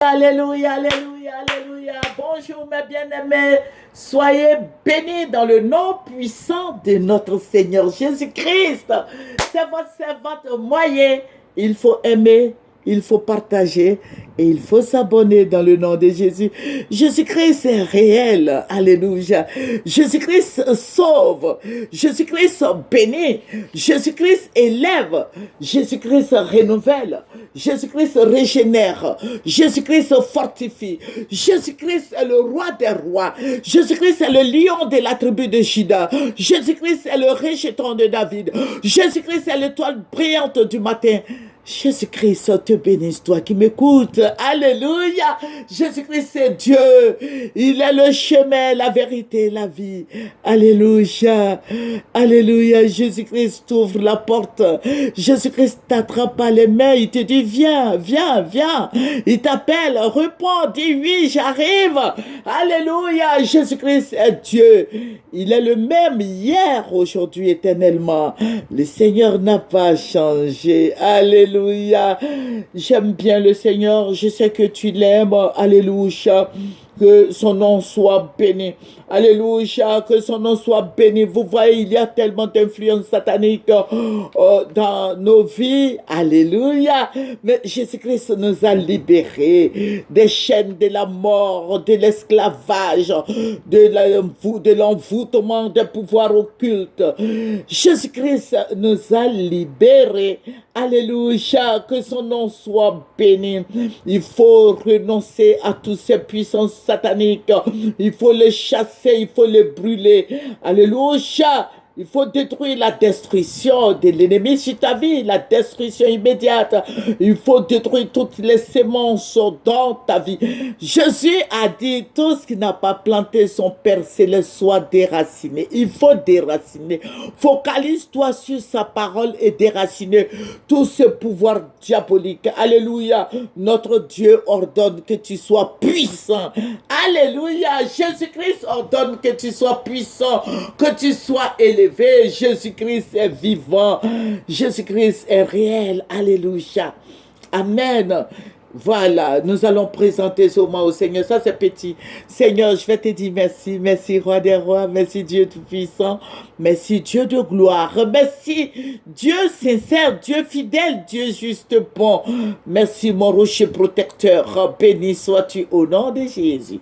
Alléluia, alléluia, alléluia. Bonjour mes bien-aimés. Soyez bénis dans le nom puissant de notre Seigneur Jésus-Christ. C'est votre servante moyen. Il faut aimer, il faut partager et il faut s'abonner dans le nom de Jésus. Jésus-Christ est réel. Alléluia. Jésus-Christ sauve. Jésus-Christ bénit. Jésus-Christ élève. Jésus-Christ renouvelle. Jésus-Christ régénère. Jésus-Christ fortifie. Jésus-Christ est le roi des rois. Jésus-Christ est le lion de la tribu de Juda. Jésus-Christ est le rejeton de David. Jésus-Christ est l'étoile brillante du matin. Jésus-Christ te bénisse, toi qui m'écoutes. Alléluia. Jésus-Christ c'est Dieu. Il est le chemin, la vérité, la vie. Alléluia. Alléluia. Jésus-Christ t'ouvre la porte. Jésus-Christ t'attrape par les mains. Il te dit, viens, viens, viens. Il t'appelle, réponds, dis oui, j'arrive. Alléluia. Jésus-Christ est Dieu. Il est le même hier, aujourd'hui, éternellement. Le Seigneur n'a pas changé. Alléluia. J'aime bien le Seigneur. Je sais que tu l'aimes. Alléluia. Que son nom soit béni. Alléluia, que son nom soit béni. Vous voyez, il y a tellement d'influence satanique dans nos vies. Alléluia. Mais Jésus-Christ nous a libérés des chaînes de la mort, de l'esclavage, de l'envoûtement des pouvoirs occultes. Jésus-Christ nous a libérés. Alléluia, que son nom soit béni. Il faut renoncer à toutes ces puissances sataniques. Il faut les chasser, il faut les brûler. Alléluia. Il faut détruire la destruction de l'ennemi sur ta vie, la destruction immédiate. Il faut détruire toutes les semences dans ta vie. Jésus a dit, tout ce qui n'a pas planté son Père céleste soit déraciné. Il faut déraciner. Focalise-toi sur sa parole et déraciner tout ce pouvoir diabolique. Alléluia. Notre Dieu ordonne que tu sois puissant. Alléluia. Jésus-Christ ordonne que tu sois puissant, que tu sois élevé. Jésus-Christ est vivant. Jésus-Christ est réel. Alléluia. Amen. Voilà, nous allons présenter ce moment au Seigneur. Ça, c'est petit. Seigneur, je vais te dire merci. Merci, roi des rois. Merci, Dieu tout-puissant. Merci, Dieu de gloire. Merci, Dieu sincère, Dieu fidèle, Dieu juste bon. Merci, mon rocher protecteur. Béni sois-tu au nom de Jésus.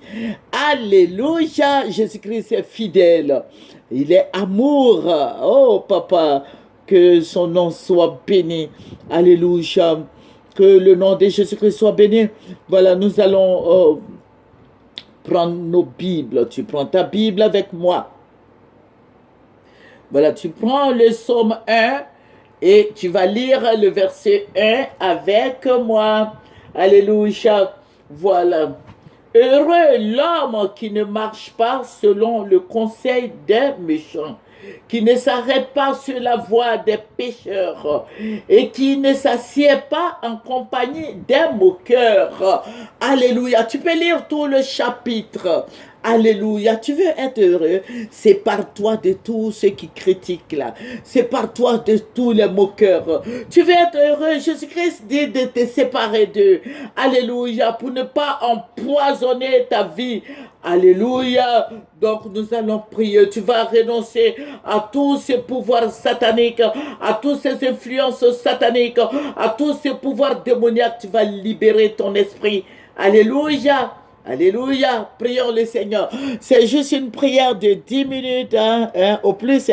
Alléluia. Jésus-Christ est fidèle. Il est amour. Oh, papa, que son nom soit béni. Alléluia. Que le nom de Jésus-Christ soit béni. Voilà, nous allons prendre nos Bibles. Tu prends ta Bible avec moi. Voilà, tu prends le psaume 1 et tu vas lire le verset 1 avec moi. Alléluia. Voilà. Heureux l'homme qui ne marche pas selon le conseil des méchants, qui ne s'arrête pas sur la voie des pécheurs et qui ne s'assied pas en compagnie des moqueurs. Alléluia. Tu peux lire tout le chapitre. Alléluia. Tu veux être heureux, sépare-toi de tous ceux qui critiquent là. Sépare-toi de tous les moqueurs. Tu veux être heureux, Jésus-Christ dit de te séparer d'eux. Alléluia. Pour ne pas empoisonner ta vie. Alléluia. Donc nous allons prier. Tu vas renoncer à tous ces pouvoirs sataniques, à toutes ces influences sataniques, à tous ces pouvoirs démoniaques. Tu vas libérer ton esprit. Alléluia. Alléluia, prions le Seigneur. C'est juste une prière de 10 minutes, au plus.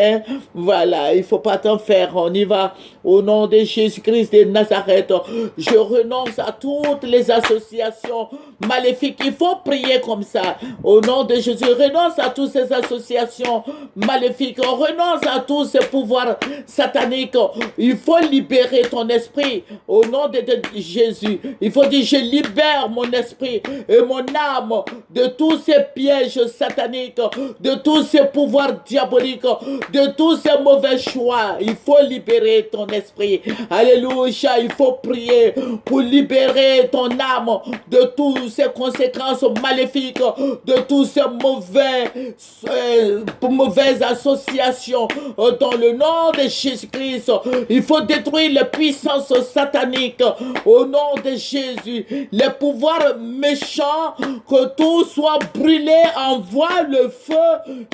Voilà, il ne faut pas t'en faire. On y va au nom de Jésus-Christ de Nazareth. Je renonce à toutes les associations maléfiques. Il faut prier comme ça. Au nom de Jésus, renonce à toutes ces associations maléfiques. On renonce à tous ces pouvoirs sataniques. Il faut libérer ton esprit au nom de Jésus. Il faut dire, je libère mon esprit et mon âme âme de tous ces pièges sataniques, de tous ces pouvoirs diaboliques, de tous ces mauvais choix. Il faut libérer ton esprit. Alléluia. Il faut prier pour libérer ton âme de toutes ces conséquences maléfiques, de tous ces mauvaises associations. Dans le nom de Jésus-Christ, il faut détruire les puissances sataniques au nom de Jésus. Les pouvoirs méchants, que tout soit brûlé. Envoie le feu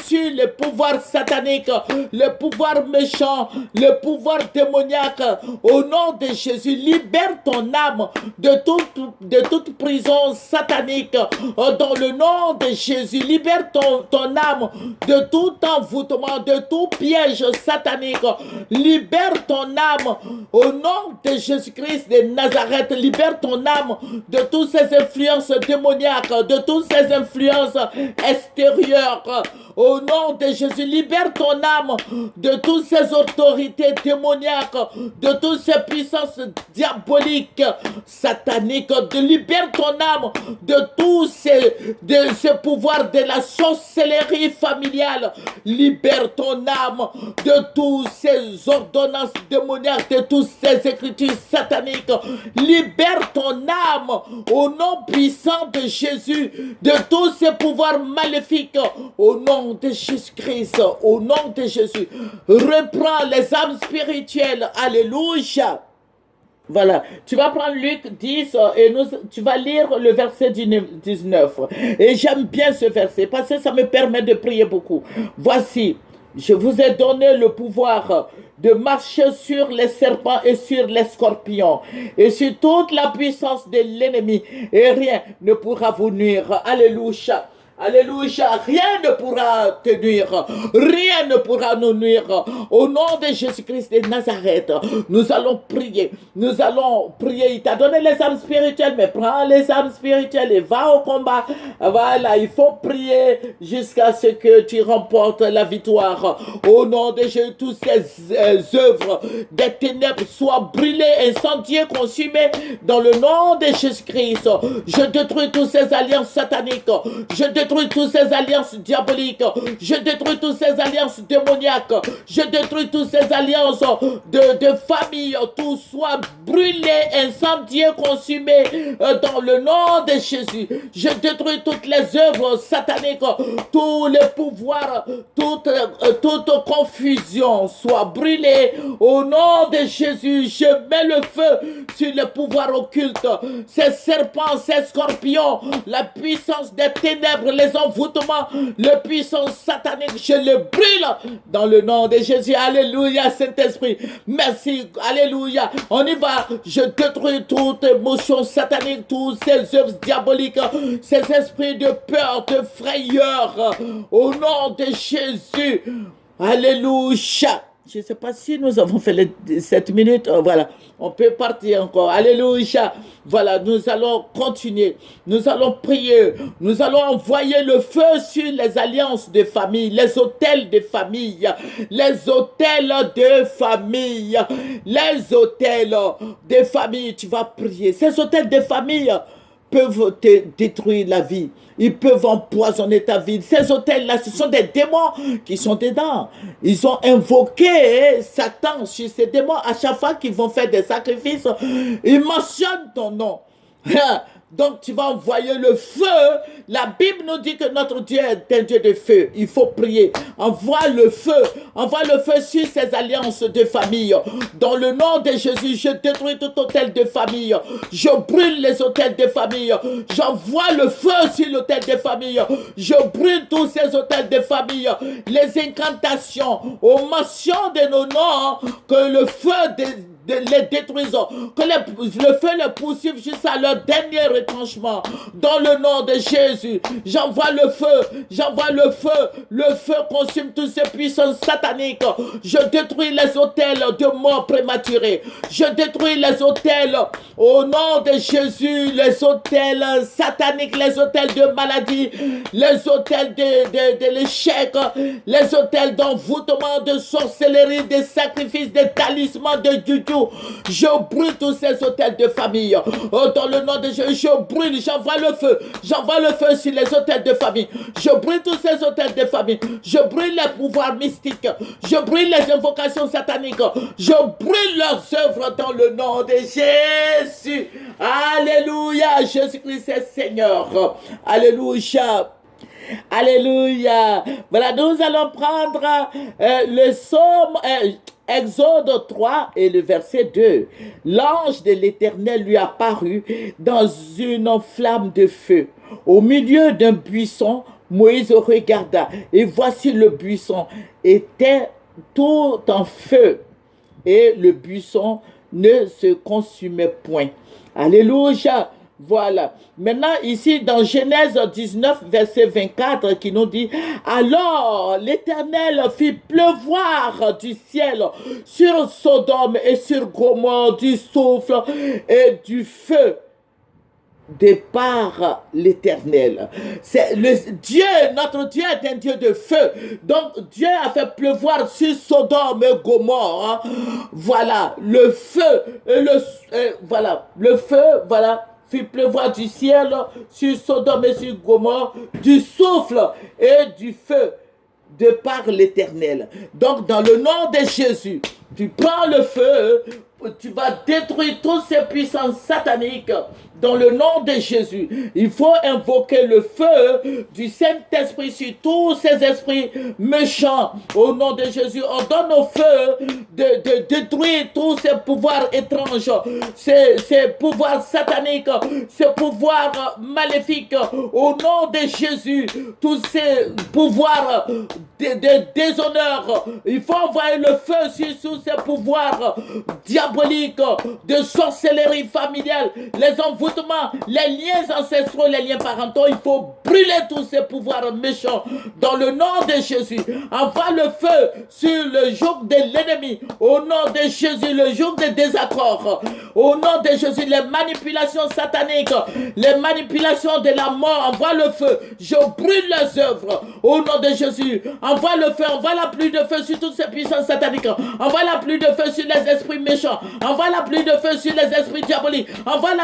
sur les pouvoirs sataniques, les pouvoirs méchants, les pouvoirs démoniaques. Au nom de Jésus, libère ton âme de toute prison satanique. Dans le nom de Jésus, libère ton âme de tout envoûtement, de tout piège satanique. Libère ton âme au nom de Jésus-Christ de Nazareth. Libère ton âme de toutes ces influences démoniaques, de toutes ces influences extérieures. Au nom de Jésus, libère ton âme de toutes ces autorités démoniaques, de toutes ces puissances diaboliques, sataniques. Libère ton âme de tous ces pouvoirs de la sorcellerie familiale. Libère ton âme de toutes ces ordonnances démoniaques, de toutes ces écritures sataniques. Libère ton âme au nom puissant de Jésus de tous ces pouvoirs maléfiques. Au nom de Jésus-Christ, au nom de Jésus, reprends les âmes spirituelles. Alléluia. Voilà, tu vas prendre Luc 10 et tu vas lire le verset 19. Et j'aime bien ce verset parce que ça me permet de prier beaucoup. Voici, je vous ai donné le pouvoir de marcher sur les serpents et sur les scorpions et sur toute la puissance de l'ennemi et rien ne pourra vous nuire. Alléluia. Alléluia, rien ne pourra te nuire, rien ne pourra nous nuire. Au nom de Jésus-Christ de Nazareth, nous allons prier, Il t'a donné les âmes spirituelles, mais prends les âmes spirituelles et va au combat. Voilà, il faut prier jusqu'à ce que tu remportes la victoire. Au nom de Jésus, toutes ces œuvres des ténèbres soient brûlées, incendiées, consumées dans le nom de Jésus-Christ. Je détruis toutes ces alliances sataniques, je détruis toutes ces alliances diaboliques, je détruis toutes ces alliances démoniaques, je détruis toutes ces alliances de famille, tout soit brûlé, incendié, consumé dans le nom de Jésus. Je détruis toutes les œuvres sataniques, tous les pouvoirs, toute confusion soit brûlée au nom de Jésus. Je mets le feu sur les pouvoirs occultes, ces serpents, ces scorpions, la puissance des ténèbres, les envoûtements, les puissances sataniques, je les brûle dans le nom de Jésus. Alléluia, Saint-Esprit. Merci, alléluia. On y va. Je détruis toute émotion satanique, tous ces œuvres diaboliques, ces esprits de peur, de frayeur, au nom de Jésus. Alléluia. Je ne sais pas si nous avons fait les 7 minutes. Voilà, on peut partir encore. Alléluia. Voilà, nous allons continuer. Nous allons prier. Nous allons envoyer le feu sur les alliances de famille, les hôtels de famille, les hôtels de famille, les hôtels de famille. Tu vas prier. Ces hôtels de famille peuvent te détruire la vie. Ils peuvent empoisonner ta vie. Ces hôtels-là, ce sont des démons qui sont dedans. Ils ont invoqué Satan sur ces démons. À chaque fois qu'ils vont faire des sacrifices, ils mentionnent ton nom. Donc tu vas envoyer le feu. La Bible nous dit que notre Dieu est un Dieu de feu. Il faut prier. Envoie le feu. Envoie le feu sur ces alliances de famille. Dans le nom de Jésus, je détruis tout hôtel de famille. Je brûle les hôtels de famille. J'envoie le feu sur l'hôtel de famille. Je brûle tous ces hôtels de famille. Les incantations aux mentions de nos noms, que le feu les détruisons, que le feu les poursuive jusqu'à leur dernier retranchement. Dans le nom de Jésus, j'envoie le feu consume toutes ces puissances sataniques. Je détruis les hôtels de mort prématurée. Je détruis les hôtels au nom de Jésus, les hôtels sataniques, les hôtels de maladie, les hôtels de l'échec, les hôtels d'envoûtement, de sorcellerie, des sacrifices, des talismans, de juju, je brûle tous ces hôtels de famille. Oh, dans le nom de Jésus, je brûle, j'envoie le feu sur les hôtels de famille. Je brûle tous ces hôtels de famille. Je brûle les pouvoirs mystiques. Je brûle les invocations sataniques. Je brûle leurs œuvres dans le nom de Jésus. Alléluia, Jésus-Christ est Seigneur. Alléluia. Alléluia. Voilà, nous allons prendre le psaume Exode 3 et le verset 2. L'ange de l'Éternel lui apparut dans une flamme de feu. Au milieu d'un buisson, Moïse regarda et voici le buisson était tout en feu et le buisson ne se consumait point. Alléluia. Voilà. Maintenant, ici, dans Genèse 19, verset 24, qui nous dit « Alors, l'Éternel fit pleuvoir du ciel sur Sodome et sur Gomorrhe du souffle et du feu. » De par l'Éternel. C'est le Dieu, notre Dieu est un Dieu de feu. Donc Dieu a fait pleuvoir sur Sodome et Gomorrhe. Voilà, le feu, le feu, voilà, fit pleuvoir du ciel sur Sodome et sur Gomorrhe, du souffle et du feu de par l'Éternel. Donc dans le nom de Jésus, tu prends le feu, tu vas détruire toutes ces puissances sataniques dans le nom de Jésus. Il faut invoquer le feu du Saint-Esprit sur tous ces esprits méchants. Au nom de Jésus, on donne au feu de détruire tous ces pouvoirs étranges, ces pouvoirs sataniques, ces pouvoirs maléfiques. Au nom de Jésus, tous ces pouvoirs de déshonneur. Il faut envoyer le feu sur tous ces pouvoirs diaboliques, de sorcellerie familiale, les envoûtements, les liens ancestraux, les liens parentaux. Il faut brûler tous ces pouvoirs méchants dans le nom de Jésus. Envoie le feu sur le joug de l'ennemi. Au nom de Jésus, le joug des désaccords. Au nom de Jésus, les manipulations sataniques, les manipulations de la mort. Envoie le feu. Je brûle les œuvres. Au nom de Jésus, envoie le feu. Envoie la pluie de feu sur toutes ces puissances sataniques. Envoie la pluie de feu sur les esprits méchants. Envoie la pluie de feu sur les esprits diaboliques. Envoie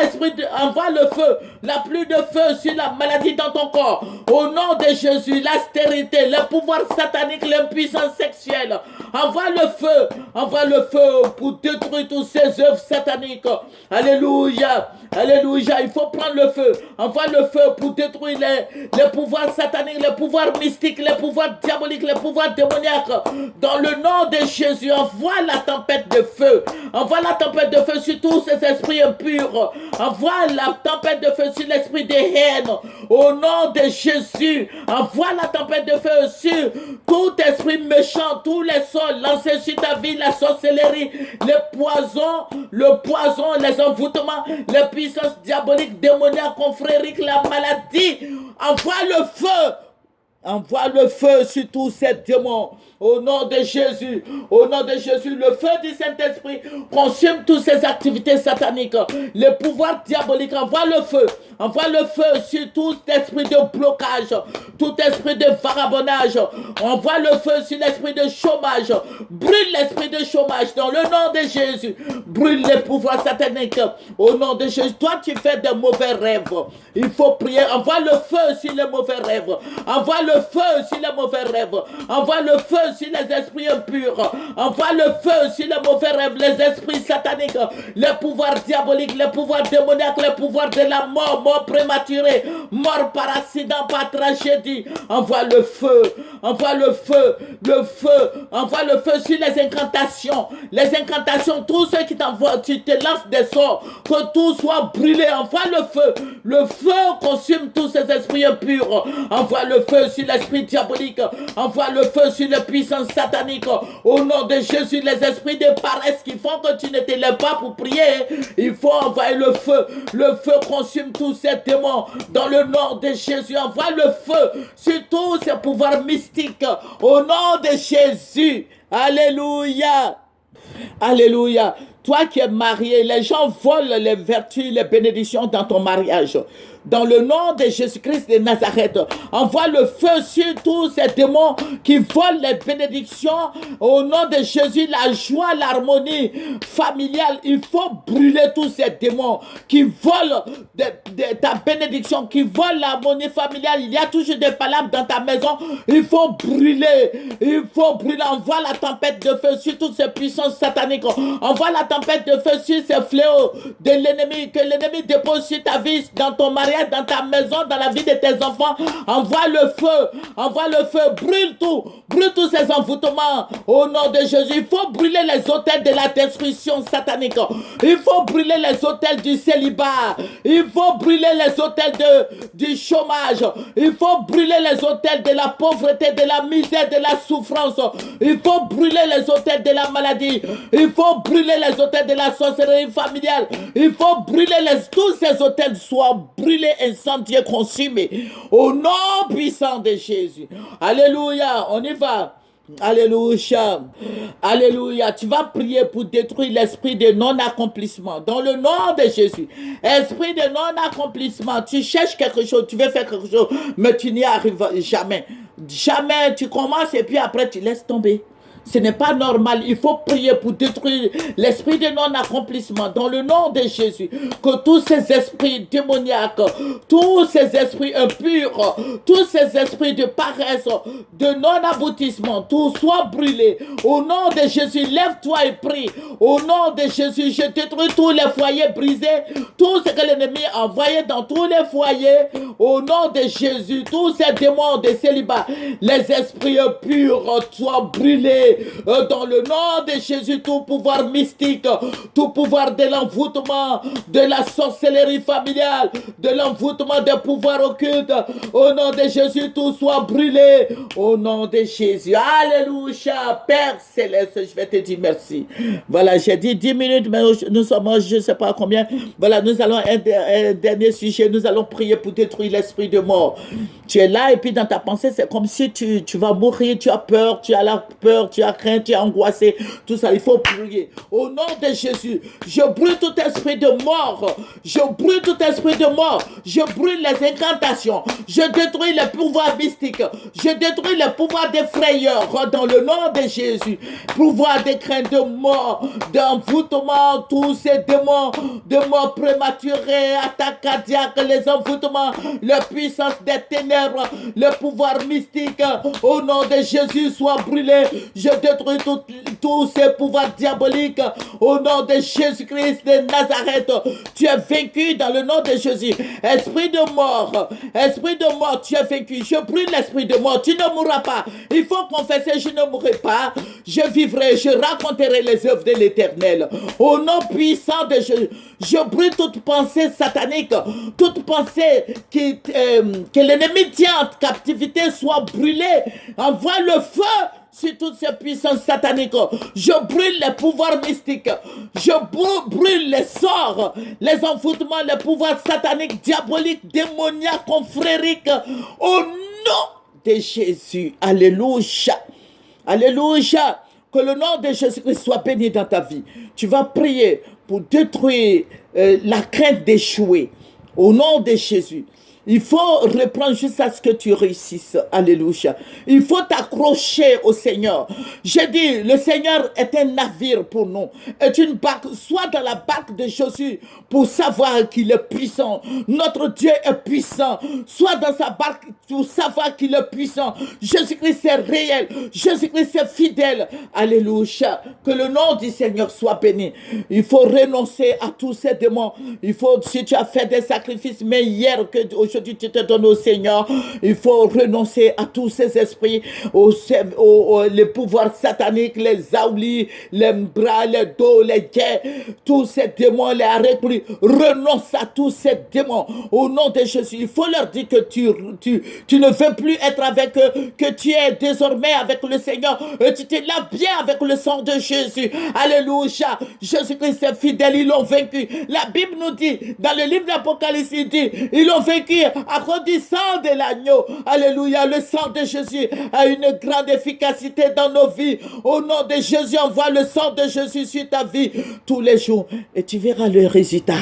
le feu, la pluie de feu sur la maladie dans ton corps. Au nom de Jésus, la stérilité, le pouvoir satanique, l'impuissance sexuelle. Envoie le feu pour détruire toutes ces œuvres sataniques. Alléluia, alléluia. Il faut prendre le feu. Envoie le feu pour détruire les pouvoirs sataniques, les pouvoirs mystiques, les pouvoirs diaboliques, les pouvoirs démoniaques. Dans le nom de Jésus, envoie la tempête de feu. Envoie la tempête de feu sur tous ces esprits impurs. Envoie la tempête de feu sur l'esprit de haine. Au nom de Jésus, envoie la tempête de feu sur tout esprit méchant, tous les sols lancés sur ta vie, la sorcellerie, le poison, les envoûtements, les puissances diaboliques, démoniaques, confrériques, la maladie. Envoie le feu. Envoie le feu sur tous ces démons. Au nom de Jésus, le feu du Saint-Esprit consume toutes ces activités sataniques. Les pouvoirs diaboliques, envoie le feu sur tout esprit de blocage, tout esprit de vagabondage. Envoie le feu sur l'esprit de chômage. Brûle l'esprit de chômage dans le nom de Jésus. Brûle les pouvoirs sataniques au nom de Jésus. Toi, tu fais de mauvais rêves. Il faut prier. Envoie le feu sur les mauvais rêves. Envoie le feu sur les mauvais rêves. Envoie le feu sur les esprits impurs. Envoie le feu sur les mauvais rêves, les esprits sataniques, les pouvoirs diaboliques, les pouvoirs démoniaques, les pouvoirs de la mort, mort prématurée, mort par accident, par tragédie. Envoie le feu. Envoie le feu. Envoie le feu sur les incantations. Les incantations, tous ceux qui t'envoient, tu te lances des sorts, que tout soit brûlé. Envoie le feu. Le feu consume tous ces esprits impurs. Envoie le feu sur l'esprit diabolique. Envoie le feu sur les puissances sataniques. Au nom de Jésus, les esprits de paresse qui font que tu ne te lèves pas pour prier. Il faut envoyer le feu. Le feu consume tous ces démons. Dans le nom de Jésus, envoie le feu sur tous ces pouvoirs mystiques. Au nom de Jésus. Alléluia. Alléluia. Toi qui es marié, les gens volent les vertus, les bénédictions dans ton mariage. dans le nom de Jésus-Christ de Nazareth. Envoie le feu sur tous ces démons qui volent les bénédictions. Au nom de Jésus, la joie, l'harmonie familiale. Il faut brûler tous ces démons qui volent ta bénédiction, qui volent l'harmonie familiale. Il y a toujours des palabres dans ta maison. Il faut brûler. Il faut brûler. Envoie la tempête de feu sur toutes ces puissances sataniques. Envoie la tempête de feu sur ces fléaux de l'ennemi. Que l'ennemi dépose sur ta vie, dans ton mariage, dans ta maison, dans la vie de tes enfants. Envoie le feu. Envoie le feu. Brûle tout. Brûle tous ces envoûtements. Au nom de Jésus. Il faut brûler les autels de la destruction satanique. Il faut brûler les autels du célibat. Il faut brûler les autels du chômage. Il faut brûler les autels de la pauvreté, de la misère, de la souffrance. Il faut brûler les autels de la maladie. Il faut brûler les autels de la sorcellerie familiale. Il faut brûler tous ces autels soient brûlés, incendiés, consumés. Au nom puissant de Jésus. Alléluia. On y va. Alléluia. Alléluia. Tu vas prier pour détruire l'esprit de non-accomplissement. Dans le nom de Jésus. Esprit de non-accomplissement. Tu cherches quelque chose, tu veux faire quelque chose, mais tu n'y arrives jamais. Jamais tu commences et puis après tu laisses tomber. Ce n'est pas normal. Il faut prier pour détruire l'esprit de non-accomplissement dans le nom de Jésus. Que tous ces esprits démoniaques, tous ces esprits impurs, tous ces esprits de paresse, de non-aboutissement, tout soit brûlé. Au nom de Jésus, lève-toi et prie. Au nom de Jésus, je détruis tous les foyers brisés, tout ce que l'ennemi a envoyé dans tous les foyers. Au nom de Jésus, tous ces démons de célibat, les esprits impurs soient brûlés. Dans le nom de Jésus, tout pouvoir mystique, tout pouvoir de l'envoûtement, de la sorcellerie familiale, de l'envoûtement des pouvoirs occultes, au nom de Jésus, tout soit brûlé. Au nom de Jésus. Alléluia. Père Céleste, je vais te dire merci. Voilà, j'ai dit 10 minutes, mais nous sommes, je ne sais pas combien. Voilà, nous allons un dernier sujet. Nous allons prier pour détruire l'esprit de mort. Tu es là et puis dans ta pensée, c'est comme si tu vas mourir, tu as peur, tu as la peur, tu as crainte, tu es angoissé, tout ça, il faut prier. Au nom de Jésus, je brûle tout esprit de mort, je brûle tout esprit de mort, je brûle les incantations, je détruis les pouvoirs mystiques, je détruis les pouvoirs des frayeurs dans le nom de Jésus, pouvoir de crainte de mort, d'envoûtement, tous ces démons de mort prématurée, attaque cardiaque, les envoûtements, la puissance des ténèbres, le pouvoir mystique, au nom de Jésus, soit brûlé. Je détruis tous ces pouvoirs diaboliques au nom de Jésus-Christ de Nazareth. Tu es vaincu dans le nom de Jésus. Esprit de mort, tu es vaincu. Je brûle l'esprit de mort. Tu ne mourras pas. Il faut confesser, je ne mourrai pas. Je vivrai, je raconterai les œuvres de l'Éternel. Au nom puissant de Jésus, je brûle toute pensée satanique, toute pensée que l'ennemi tient en captivité soit brûlée. Envoie le feu sur toutes ces puissances sataniques. Je brûle les pouvoirs mystiques. Je brûle les sorts, les envoûtements, les pouvoirs sataniques, diaboliques, démoniaques, confrériques. Au nom de Jésus. Alléluia. Alléluia. Que le nom de Jésus-Christ soit béni dans ta vie. Tu vas prier pour détruire la crainte d'échouer. Au nom de Jésus. Il faut reprendre jusqu'à ce que tu réussisses. Alléluia. Il faut t'accrocher au Seigneur. J'ai dit, le Seigneur est un navire pour nous. Est une barque. Sois dans la barque de Jésus pour savoir qu'il est puissant. Notre Dieu est puissant. Sois dans sa barque pour savoir qu'il est puissant. Jésus-Christ est réel. Jésus-Christ est fidèle. Alléluia. Que le nom du Seigneur soit béni. Il faut renoncer à tous ces démons. Il faut, si tu as fait des sacrifices, mais hier que aujourd'hui tu te donnes au Seigneur, il faut renoncer à tous ces esprits, les pouvoirs sataniques, les aoulis, les bras, les dos, les guets, tous ces démons, les arrêts-plis. Renonce à tous ces démons au nom de Jésus. Il faut leur dire que tu ne veux plus être avec eux, que tu es désormais avec le Seigneur, et tu te laves bien avec le sang de Jésus. Alléluia. Jésus-Christ est fidèle, ils l'ont vaincu. La Bible nous dit, dans le livre d'Apocalypse, il dit, ils l'ont vaincu à cause du sang de l'agneau. Alléluia, le sang de Jésus a une grande efficacité dans nos vies. Au nom de Jésus, envoie le sang de Jésus sur ta vie tous les jours et tu verras le résultat.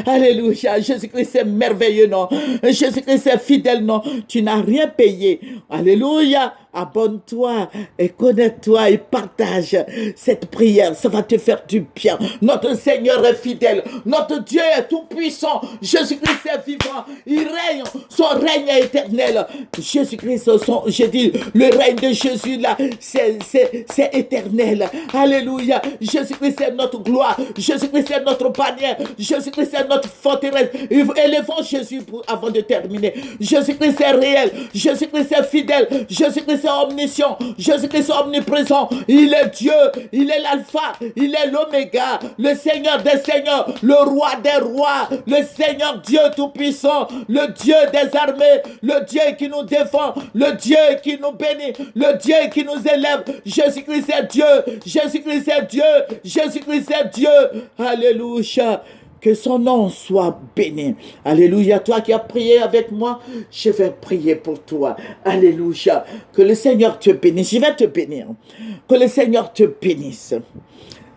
Alléluia, Jésus-Christ est merveilleux, non? Jésus-Christ est fidèle, non? Tu n'as rien payé. Alléluia. Abonne-toi et connais-toi et partage cette prière. Ça va te faire du bien. Notre Seigneur est fidèle. Notre Dieu est tout puissant. Jésus-Christ est vivant. Il règne. Son règne est éternel. Jésus-Christ, j'ai dit, le règne de Jésus là, c'est éternel. Alléluia. Jésus-Christ est notre gloire. Jésus-Christ est notre bannière. Jésus-Christ est notre forteresse. Élevons Jésus avant de terminer. Jésus-Christ est réel. Jésus-Christ est fidèle. Jésus-Christ est omniscient, Jésus-Christ est omniprésent, il est Dieu, il est l'alpha, il est l'oméga, le Seigneur des seigneurs, le roi des rois, le Seigneur Dieu tout-puissant, le Dieu des armées, le Dieu qui nous défend, le Dieu qui nous bénit, le Dieu qui nous élève. Jésus-Christ est Dieu, Jésus-Christ est Dieu, Jésus-Christ est Dieu. Alléluia. Que son nom soit béni. Alléluia. Toi qui as prié avec moi, je vais prier pour toi. Alléluia. Que le Seigneur te bénisse. Je vais te bénir. Que le Seigneur te bénisse.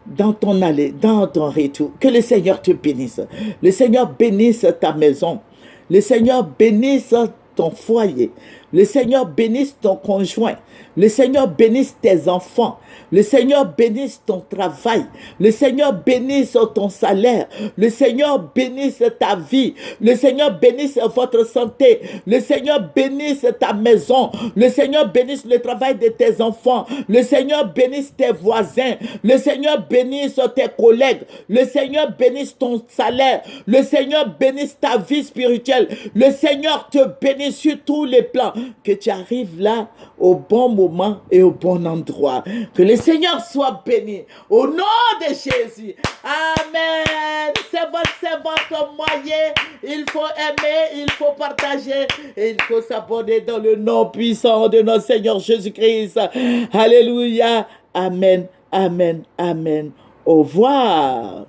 Dans ton aller, dans ton retour. Que le Seigneur te bénisse. Le Seigneur bénisse ta maison. Le Seigneur bénisse ton foyer. Le Seigneur bénisse ton conjoint. Le Seigneur bénisse tes enfants. Le Seigneur bénisse ton travail. Le Seigneur bénisse ton salaire. Le Seigneur bénisse ta vie. Le Seigneur bénisse votre santé. Le Seigneur bénisse ta maison. Le Seigneur bénisse le travail de tes enfants. Le Seigneur bénisse tes voisins. Le Seigneur bénisse tes collègues. Le Seigneur bénisse ton salaire. Le Seigneur bénisse ta vie spirituelle. Le Seigneur te bénisse sur tous les plans. Que tu arrives là au bon moment et au bon endroit. Que le Seigneur soit béni. Au nom de Jésus. Amen. C'est votre moyen. Il faut aimer, il faut partager. Et il faut s'abonner dans le nom puissant de notre Seigneur Jésus-Christ. Alléluia. Amen. Amen. Amen. Au revoir.